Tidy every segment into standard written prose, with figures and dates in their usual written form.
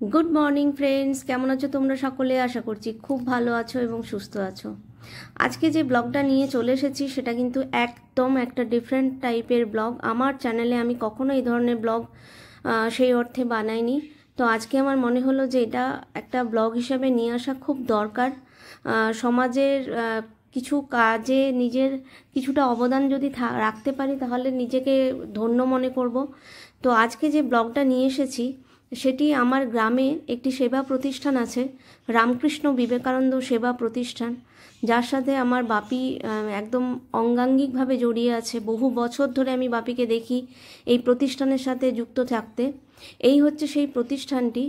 Good morning friends केमन आछो तोमरा सकले आशा करछि खूब भालो आछो एबं सुस्थ आछो। आज के जे ब्लगटा निये चले एसेछि सेटा किन्तु एकदम एक डिफारेंट टाइपेर ब्लग। आमार चैनेले आमी कखनो एई धरनेर ब्लग सेई अर्थे बानाइनि। तो आज के आमार मने हलो जे एटा एकटा ब्लग हिसेबे निये आसा खूब दरकार। समाजेर কিছু কাজে নিজের কিছুটা অবদান যদি রাখতে পারি তাহলে নিজেকে ধন্য মনে করব। তো আজকে যে ব্লগটা নিয়ে এসেছি সেটি আমার গ্রামে একটি সেবা প্রতিষ্ঠান আছে, রামকৃষ্ণ বিবেকানন্দ সেবা প্রতিষ্ঠান, যার সাথে আমার বাপি একদম অঙ্গাঙ্গিকভাবে জড়িয়ে আছে। বহু বছর ধরে আমি বাপিকে দেখি এই প্রতিষ্ঠানের সাথে যুক্ত থাকতে। এই হচ্ছে সেই প্রতিষ্ঠানটি,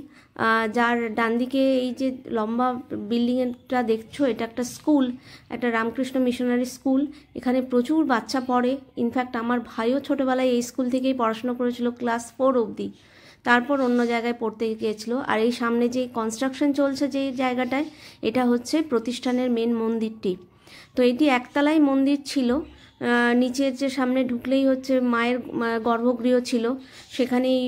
যার ডান দিকে এই যে লম্বা বিল্ডিংটা দেখছো এটা একটা স্কুল, একটা রামকৃষ্ণ মিশনারি স্কুল। এখানে প্রচুর বাচ্চা পড়ে। ইনফ্যাক্ট আমার ভাইও ছোটোবেলায় এই স্কুল থেকেই পড়াশোনা করেছিল ক্লাস 4 অবধি, তারপর অন্য জায়গায় পড়তে গিয়েছিল। আর এই সামনে যে কনস্ট্রাকশন চলছে যে জায়গাটায়, এটা হচ্ছে প্রতিষ্ঠানের মেন মন্দিরটি। তো এটি একতলায় মন্দির ছিল, নিচের যে সামনে ঢুকলেই হচ্ছে মায়ের গর্ভগৃহ ছিল। সেখানেই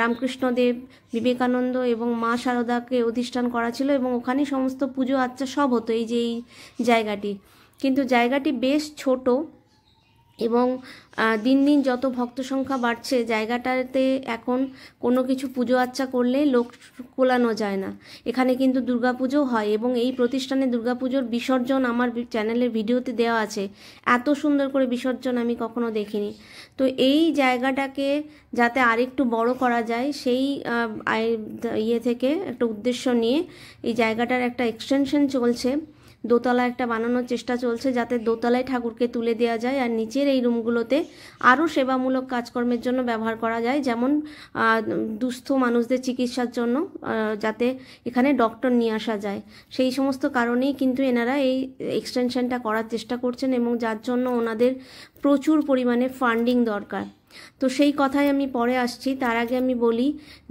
রামকৃষ্ণদেব, বিবেকানন্দ এবং মা শারদাকে অধিষ্ঠান করা ছিল এবং ওখানেই সমস্ত পুজো আচ্চা সব হতো এই যে এই জায়গাটি। কিন্তু জায়গাটি বেশ ছোট এবং দিন দিন যত ভক্ত সংখ্যা বাড়ছে জায়গাটাতে এখন কোনো কিছু পুজো আচ্চা করলে লোক কোলানো যায় না। এখানে কিন্তু দুর্গাপুজো হয় এবং এই প্রতিষ্ঠানে দুর্গাপুজোর বিসর্জন আমার চ্যানেলের ভিডিওতে দেওয়া আছে। এত সুন্দর করে বিসর্জন আমি কখনো দেখিনি। তো এই জায়গাটাকে যাতে আরেকটু বড় করা যায় সেই ইয়ে থেকে একটা উদ্দেশ্য নিয়ে এই জায়গাটার একটা এক্সটেনশন চলছে। দোতলা একটা বানানোর চেষ্টা চলছে যাতে দোতলায় ঠাকুরকে তুলে দেওয়া যায় আর নিচের এই রুমগুলোতে আরও সেবামূলক কাজকর্মের জন্য ব্যবহার করা যায়, যেমন দুস্থ মানুষদের চিকিৎসার জন্য যাতে এখানে ডক্টর নিয়ে আসা যায়। সেই সমস্ত কারণেই কিন্তু এনারা এই এক্সটেনশনটা করার চেষ্টা করছেন এবং যার জন্য ওনাদের প্রচুর পরিমাণে ফান্ডিং দরকার। তো সেই কথায় আমি পরে আসছি। তার আগে আমি বলি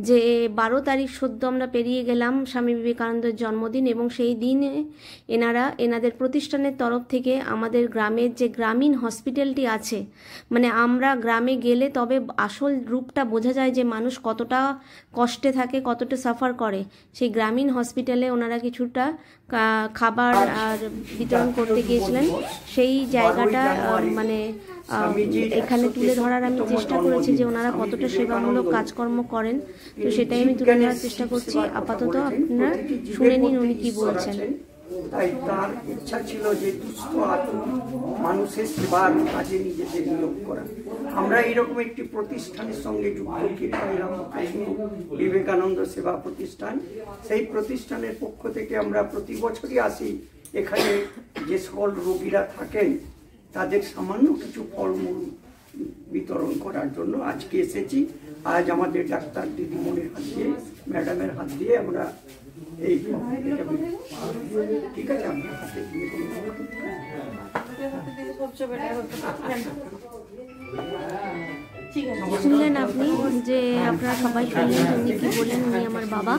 যে 12 তারিখ সদ্য আমরা পেরিয়ে গেলাম স্বামী বিবেকানন্দের জন্মদিন এবং সেই দিনে এনাদের প্রতিষ্ঠানের তরফ থেকে আমাদের গ্রামের যে গ্রামীণ হসপিটালটি আছে, মানে আমরা গ্রামে গেলে তবে আসল রূপটা বোঝা যায় যে মানুষ কতটা কষ্টে থাকে, কতটা সাফার করে। সেই গ্রামীণ হসপিটালে ওনারা কিছুটা খাবার আর বিতরণ করতে গিয়েছিলেন। সেই জায়গাটা মানে এখানে তুলে ধরার আমি চেষ্টা করেছি যে ওনারা কতটা সেবামূলক কাজকর্ম করেন। তো সেটাই আমি তুলে ধরার চেষ্টা করছি। আপাতত আপনারা শুনে নিন উনি কি বলছেন। তাই তার ইচ্ছা ছিল যে দুস্থ মানুষের সেবার কাজে নিজেদের নিয়োগ করা। আমরা এইরকম একটি প্রতিষ্ঠানের সঙ্গে যুক্ত, রামকৃষ্ণ বিবেকানন্দ সেবা প্রতিষ্ঠান। সেই প্রতিষ্ঠানের পক্ষ থেকে আমরা প্রতি বছরই আসি। এখানে যে সকল রোগীরা থাকেন তাদের সামান্য কিছু ফলমূল বিতরণ করার জন্য আজকে এসেছি। আজ আমাদের ডাক্তার দিদিমণির হাত দিয়ে, ম্যাডামের হাত দিয়ে আমরা এই ঠিক আছে আপনার হাতে দিয়ে শুনলেন আপনি যে আপনারা সবাই শুনলেন উনি কি বললেন। উনি আমার বাবা।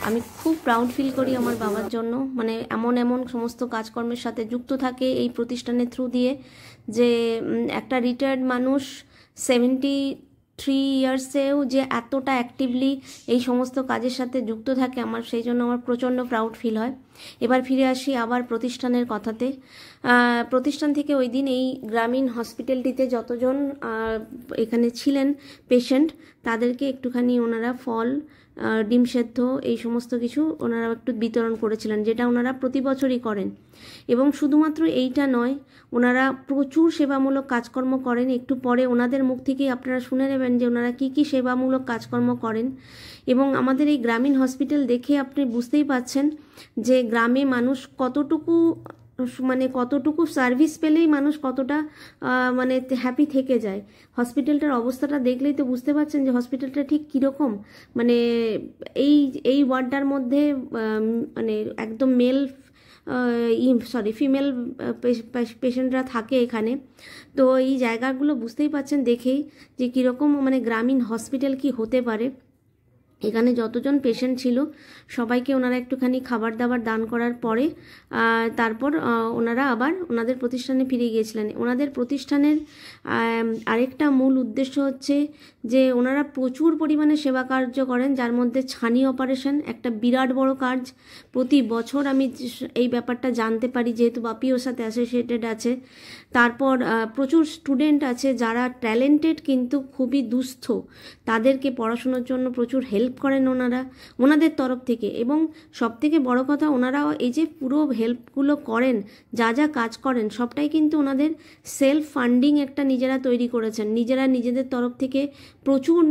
আমি খুব প্রাউড ফিল করি আমার বাবার জন্য, মানে এমন সমস্ত কাজকর্মের সাথে যুক্ত থাকে এই প্রতিষ্ঠানের থ্রু দিয়ে, যে একটা রিটায়ার্ড মানুষ 73 ইয়ার্সেও যে এতটা অ্যাক্টিভলি এই সমস্ত কাজের সাথে যুক্ত থাকে, আমার সেই জন্য আমার প্রচণ্ড প্রাউড ফিল হয়। এবার ফিরে আসি আবার প্রতিষ্ঠানের কথাতে। প্রতিষ্ঠান থেকে ওই দিন এই গ্রামীণ হসপিটালটিতে যতজন এখানে ছিলেন পেশেন্ট তাদেরকে একটুখানি ওনারা ফল, ডিম সেদ্ধ এই সমস্ত কিছু ওনারা একটু বিতরণ করেছিলেন, যেটা ওনারা প্রতি বছরই করেন। এবং শুধুমাত্র এইটা নয়, ওনারা প্রচুর সেবামূলক কাজকর্ম করেন। একটু পরে ওনাদের মুখ থেকেই আপনারা শুনে নেবেন যে ওনারা কী সেবামূলক কাজকর্ম করেন। এবং আমাদের এই গ্রামীণ হসপিটাল দেখে আপনি বুঝতেই পাচ্ছেন যে গ্রামে মানুষ কতটুকু সার্ভিস পেলেই মানুষ কতটা মানে হ্যাপি থেকে যায়। হসপিটালটার অবস্থাটা দেখলেই তো বুঝতে পারছেন যে হসপিটালটা ঠিক কীরকম। মানে এই ওয়ার্ডটার মধ্যে মানে একদম ফিমেল পেশেন্টরা থাকে এখানে। তো এই জায়গাগুলো বুঝতেই পাচ্ছেন দেখেই যে কীরকম মানে গ্রামীণ হসপিটাল কি হতে পারে। এখানে যতজন পেশেন্ট ছিল সবাইকে ওনারা একটুখানি খাবার দাবার দান করার পরে তারপর ওনারা আবার ওনাদের প্রতিষ্ঠানে ফিরে গিয়েছিলেন। ওনাদের প্রতিষ্ঠানের আরেকটা মূল উদ্দেশ্য হচ্ছে যে ওনারা প্রচুর পরিমাণে সেবা কার্য করেন, যার মধ্যে ছানি অপারেশন একটা বিরাট বড় কাজ। প্রতি বছর আমি এই ব্যাপারটা জানতে পারি, যেহেতু বাপি ওর সাথে অ্যাসোসিয়েটেড আছে। তারপর প্রচুর স্টুডেন্ট আছে যারা ট্যালেন্টেড কিন্তু খুবই দুস্থ, তাদেরকে পড়াশোনার জন্য প্রচুর হেল্প করেন ওনারা ওনাদের তরফ থেকে। এবং সবথেকে বড় কথা, ওনারা এই যে পুরো হেল্পগুলো করেন, যা যা কাজ করেন, সবটাই কিন্তু ওনাদের সেলফ ফান্ডিং একটা নিজেরা তৈরি করেছেন। নিজেরা নিজেদের তরফ থেকে প্রচুর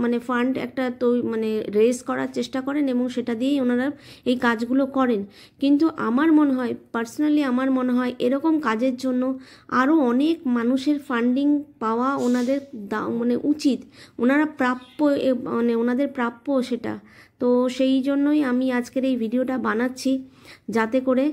মানে ফান্ড একটা মানে রেজ করার চেষ্টা করেন এবং সেটা দিয়েই ওনারা এই কাজগুলো করেন। কিন্তু আমার মনে হয়, পার্সোনালি আমার মনে হয় এরকম কাজের জন্য আরও অনেক মানুষের ফান্ডিং পাওয়া ওনাদের মানে উচিত, ওনারা প্রাপ্য, মানে ওনাদের প্রাপ্য সেটা। তো সেই জন্যই আমি আজকের এই ভিডিওটা বানাচ্ছি, যাতে করে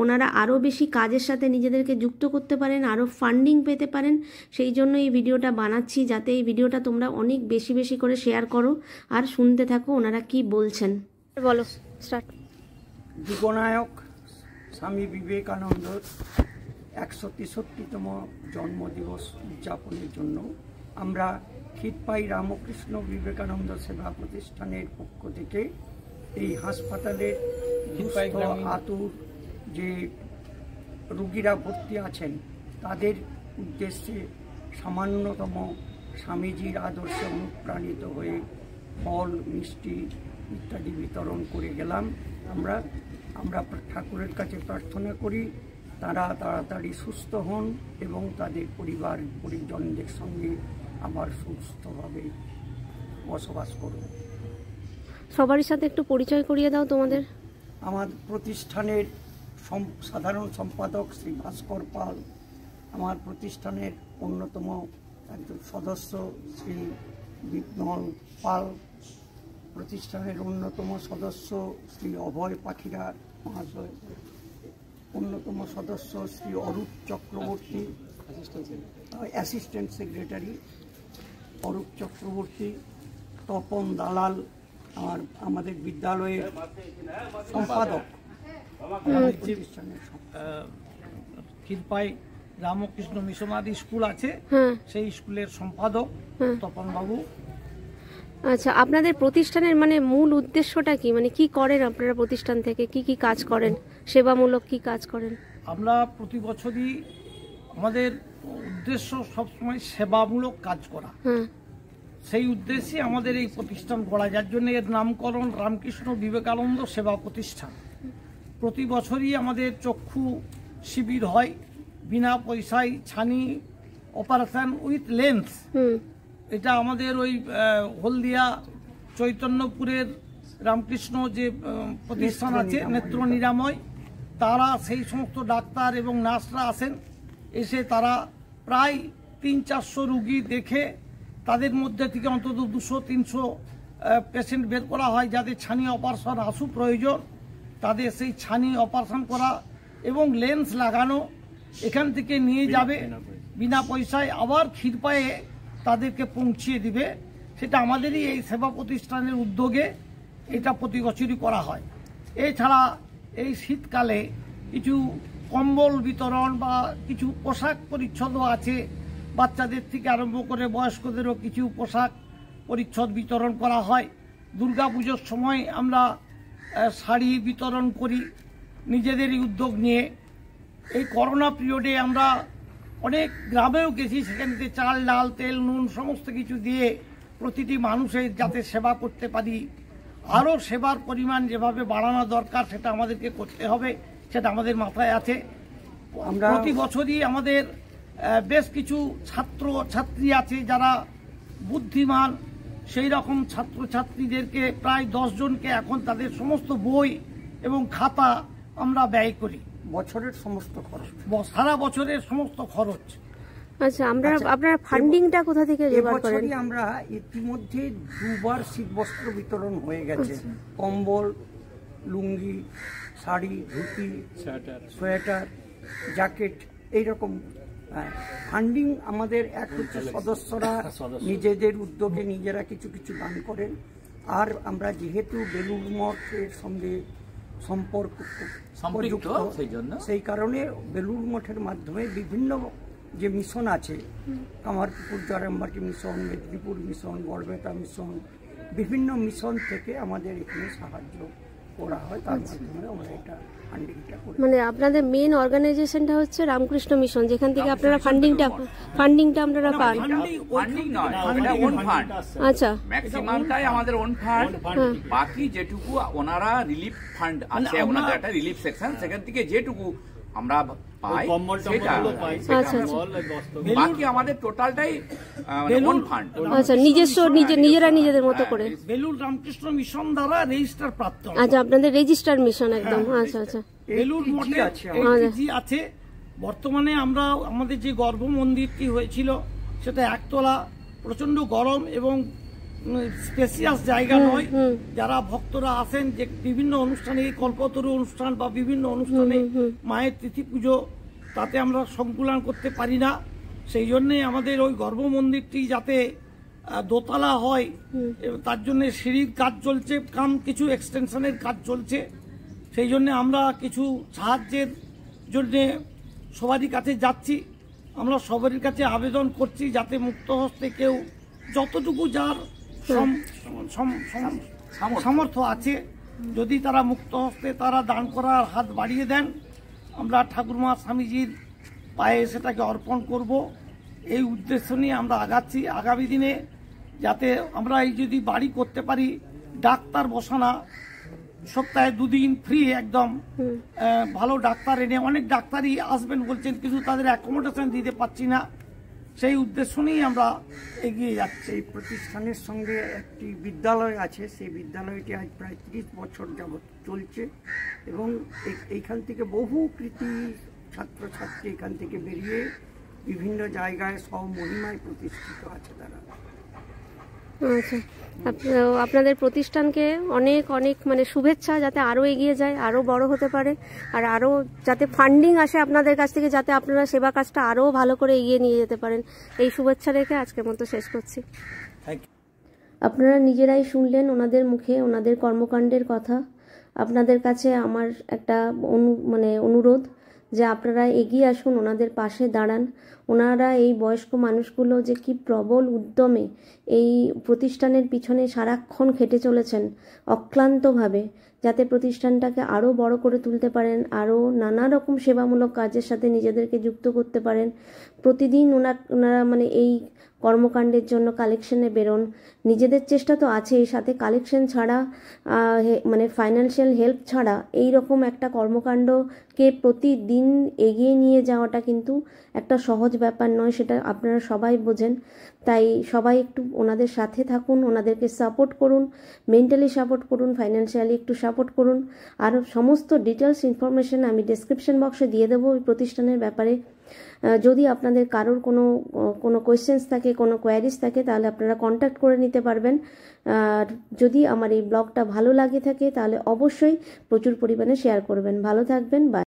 ওনারা আরও বেশি কাজের সাথে নিজেদেরকে যুক্ত করতে পারেন, আরও ফান্ডিং পেতে পারেন। সেই জন্য এই ভিডিওটা বানাচ্ছি, যাতে এই ভিডিওটা তোমরা অনেক বেশি বেশি করে শেয়ার করো আর শুনতে থাকো ওনারা কি বলছেন। বলো, স্টার্ট। যুগনায়ক স্বামী বিবেকানন্দর 163তম জন্মদিবস উদযাপনের জন্য আমরা ক্ষীরপাই রামকৃষ্ণ বিবেকানন্দ সেবা প্রতিষ্ঠানের পক্ষ থেকে এই হাসপাতালের আতুর যে রোগীরা ভর্তি আছেন তাদের উদ্দেশ্যে সামান্যতম স্বামীজির আদর্শে অনুপ্রাণিত হয়ে ফল, মিষ্টি ইত্যাদি বিতরণ করে গেলাম। আমরা ঠাকুরের কাছে প্রার্থনা করি তারা তাড়াতাড়ি সুস্থ হন এবং তাদের পরিবার পরিজনদের সঙ্গে আবার সুস্থভাবে বসবাস করুন। সবারই সাথে একটু পরিচয় করিয়ে দাও তোমাদের। আমার প্রতিষ্ঠানের সাধারণ সম্পাদক শ্রী ভাস্কর পাল, আমার প্রতিষ্ঠানের অন্যতম একজন সদস্য শ্রী বিপ্লব পাল, প্রতিষ্ঠানের অন্যতম সদস্য শ্রী অভয় পাখিরা মহাশয়, অন্যতম সদস্য শ্রী অরূপ চক্রবর্তী, অ্যাসিস্ট্যান্ট সেক্রেটারি অরূপ চক্রবর্তী, তপন দালাল আমাদের বিদ্যালয়ের সম্পাদক, ক্ষীরপাই রামকৃষ্ণ মিশনারি স্কুল আছে সেই স্কুলের সম্পাদক তপন বাবু। আচ্ছা, আপনাদের প্রতিষ্ঠানের মানে মূল উদ্দেশ্যটা কি, মানে কি করেন আপনারা প্রতিষ্ঠান থেকে, কি কি কাজ করেন, সেবামূলক কি কাজ করেন? আমরা প্রতি বছরই আমাদের উদ্দেশ্য সবসময় সেবামূলক কাজ করা, সেই উদ্দেশ্যে আমাদের এই প্রতিষ্ঠান গড়া, যার জন্য এর নামকরণ রামকৃষ্ণ বিবেকানন্দ সেবা প্রতিষ্ঠান। প্রতি বছরই আমাদের চক্ষু শিবির হয়, বিনা পয়সায় ছানি অপারেশন উইথ লেন্স। এটা আমাদের ওই হলদিয়া চৈতন্যপুরের রামকৃষ্ণ যে প্রতিষ্ঠান আছে নেত্র নিরাময়, তারা সেই সমস্ত ডাক্তার এবং নার্সরা আসেন, এসে তারা প্রায় 300-400 রুগী দেখে তাদের মধ্যে থেকে অন্তত 200-300 পেশেন্ট বের করা হয় যাদের ছানি অপারেশন আশু প্রয়োজন, তাদের সেই ছানি অপারেশন করা এবং লেন্স লাগানো এখান থেকে নিয়ে যাবে বিনা পয়সায়, আবার ক্ষীরপায়ে তাদেরকে পৌঁছিয়ে দিবে। সেটা আমাদেরই এই সেবা প্রতিষ্ঠানের উদ্যোগে এটা প্রতি বছরই করা হয়। এছাড়া এই শীতকালে কিছু কম্বল বিতরণ বা কিছু পোশাক পরিচ্ছদও আছে, বাচ্চাদের থেকে আরম্ভ করে বয়স্কদেরও কিছু পোশাক পরিচ্ছদ বিতরণ করা হয়। দুর্গাপুজোর সময় আমরা শাড়ি বিতরণ করি নিজেদেরই উদ্যোগ নিয়ে। এই করোনা পিরিয়ডে আমরা অনেক গ্রামেও গেছি, সেখানে চাল, ডাল, তেল, নুন সমস্ত কিছু দিয়ে প্রতিটি মানুষের যাতে সেবা করতে পারি, আরও সেবার পরিমাণ যেভাবে বাড়ানো দরকার সেটা আমাদেরকে করতে হবে, সেটা আমাদের মাথায় আছে। আমরা প্রতি বছরই আমাদের বেশ কিছু ছাত্র ছাত্রী আছে যারা বুদ্ধিমান, সেই রকম ছাত্রছাত্রীদেরকে প্রায় 10 জনকে এখন তাদের সমস্ত বই এবং খাতা আমরা ব্যয় করি, বছরের সমস্ত খরচ, সারা বছরের সমস্ত খরচ। আচ্ছা, আপনারা ফান্ডিংটা কোথা থেকে জোগাড় করেন? আমরা ইতিমধ্যে 2বার শীতবস্ত্র বিতরণ হয়ে গেছে, কম্বল, লুঙ্গি, শাড়ি, ধুতি, সোয়েটার, জ্যাকেট, এইরকম ফান্ডিং আমাদের এক হচ্ছে সদস্যরা নিজেদের উদ্যোগে নিজেরা কিছু কিছু দান করেন, আর আমরা যেহেতু বেলুড় মঠের সঙ্গে সম্পর্কযুক্ত সেই কারণে বেলুড় মঠের মাধ্যমে বিভিন্ন যে মিশন আছে, Kamarpukur Jayrambati mission, Medinipur mission, Garbeta mission, বিভিন্ন মিশন থেকে আমাদের এখানে সাহায্য করা হয়। তার মাধ্যমে আমরা এটা ফান্ডিংটা করি। মানে আপনাদের মেন অর্গানাইজেশনটা হচ্ছে রামকৃষ্ণ মিশন, যেখান থেকে আপনারা ফান্ডিংটা আপনারা পান। ফান্ডিং নয়, এটা ওন ফান্ড। আচ্ছা, ম্যাক্সিমামটাই আমাদের ওন ফান্ড। বাকি যেটুকু ওনারা রিলিফ ফান্ড আছে, ওনাদের একটা রিলিফ সেকশন, সেখান থেকে যেটুকু আমরা পাই সেটা, বাকি আমাদের টোটালটাই ওন ফান্ড। আচ্ছা, নিজেরা নিজেদের মতো করে। বেলুড় রামকৃষ্ণ মিশন দ্বারা রেজিস্টার প্রাপ্ত। আচ্ছা, আপনাদের রেজিস্টার মিশন একদম। আচ্ছা আচ্ছা, বেলুড় মঠে আছে। বর্তমানে আমরা আমাদের যে গর্ভ মন্দিরটি হয়েছিল সেটা একতলা, প্রচন্ড গরম এবং স্পেসিয়াস জায়গা নয়। যারা ভক্তরা আসেন যে বিভিন্ন অনুষ্ঠানে, কল্পতরু অনুষ্ঠান বা বিভিন্ন অনুষ্ঠানে মায়ের তিথি পুজো, তাতে আমরা সংকুলন করতে পারি না। সেই জন্যে আমাদের ওই গর্ভ মন্দিরটি যাতে দোতলা হয়, তার জন্য সিঁড়ির কাজ চলছে, কিছু এক্সটেনশনের কাজ চলছে। সেই জন্য আমরা কিছু সাহায্যের জন্য সবারই কাছে যাচ্ছি। আমরা সবারই কাছে আবেদন করছি যাতে মুক্ত হস্তে কেউ যতটুকু যার সামর্থ্য আছে, যদি তারা মুক্ত হস্তে তারা দান করার হাত বাড়িয়ে দেন, আমরা ঠাকুরমা স্বামীজির পায়ে সেটাকে অর্পণ করব। এই উদ্দেশ্য নিয়ে আমরা আগাচ্ছি। আগামী দিনে যাতে আমরা এই যদি বাড়ি করতে পারি, ডাক্তার বসানা, সপ্তাহে 2 দিন ফ্রি একদম, ভালো ডাক্তার এনে, অনেক ডাক্তারই আসবেন বলছেন কিন্তু তাদের অ্যাকোমোডেশন দিতে পারছি না। সেই উদ্দেশ্য নিয়েই আমরা এগিয়ে যাচ্ছি। এই প্রতিষ্ঠানের সঙ্গে একটি বিদ্যালয় আছে, সেই বিদ্যালয়টি আজ প্রায় 30 বছর যাবৎ চলছে এবং এইখান থেকে বহু কৃতি ছাত্রছাত্রী এখান থেকে বেরিয়ে বিভিন্ন জায়গায় স্বমহিমায় প্রতিষ্ঠিত আছে তারা। আচ্ছা, আপনাদের প্রতিষ্ঠানকে অনেক অনেক মানে শুভেচ্ছা, যাতে আরও এগিয়ে যায়, আরও বড় হতে পারে, আর আরও যাতে ফান্ডিং আসে আপনাদের কাছ থেকে, যাতে আপনারা সেবা কাজটা আরও ভালো করে এগিয়ে নিয়ে যেতে পারেন। এই শুভেচ্ছা রেখে আজকের মতো শেষ করছি। আপনারা নিজেরাই শুনলেন ওনাদের মুখে ওনাদের কর্মকাণ্ডের কথা। আপনাদের কাছে আমার একটা অনুরোধ যে আপনারা এগিয়ে আসুন, ওনাদের পাশে দাঁড়ান। ওনারা এই বয়স্ক মানুষগুলো যে কি প্রবল উদ্যমে এই প্রতিষ্ঠানের পিছনে সারাক্ষণ খেটে চলেছেন অক্লান্তভাবে, যাতে প্রতিষ্ঠানটাকে আরও বড় করে তুলতে পারেন, আরও নানা রকম সেবামূলক কাজের সাথে নিজেদেরকে যুক্ত করতে পারেন। প্রতিদিন ওনারা মানে এই কর্মকাণ্ডের জন্য কালেকশনে বেরোন। নিজেদের চেষ্টা তো আছেই, সাথে কালেকশন ছাড়া মানে ফাইন্যান্সিয়াল হেল্প ছাড়া এই রকম একটা কর্মকাণ্ডকে প্রতিদিন এগিয়ে নিয়ে যাওয়াটা কিন্তু একটা সহজ ব্যাপার নয়, সেটা আপনারা সবাই বোঝেন। তাই সবাই একটু ওনাদের সাথে থাকুন, ওনাদেরকে সাপোর্ট করুন, মেন্টালি সাপোর্ট করুন, ফাইন্যান্সিয়ালি একটু সাপোর্ট করুন। আর সমস্ত ডিটেলস ইনফরমেশন আমি ডেসক্রিপশন বক্সে দিয়ে দেবো ওই প্রতিষ্ঠানের ব্যাপারে। যদি আপনাদের কারোর কোনো কোয়েশ্চেন্স থাকে, কোনো কোয়ারিজ থাকে, তাহলে আপনারা কন্ট্যাক্ট করে নিতে পারবেন। আর যদি আমার এই ব্লগটা ভালো লাগে থাকে তাহলে অবশ্যই প্রচুর পরিমাণে শেয়ার করবেন। ভালো থাকবেন। বাই।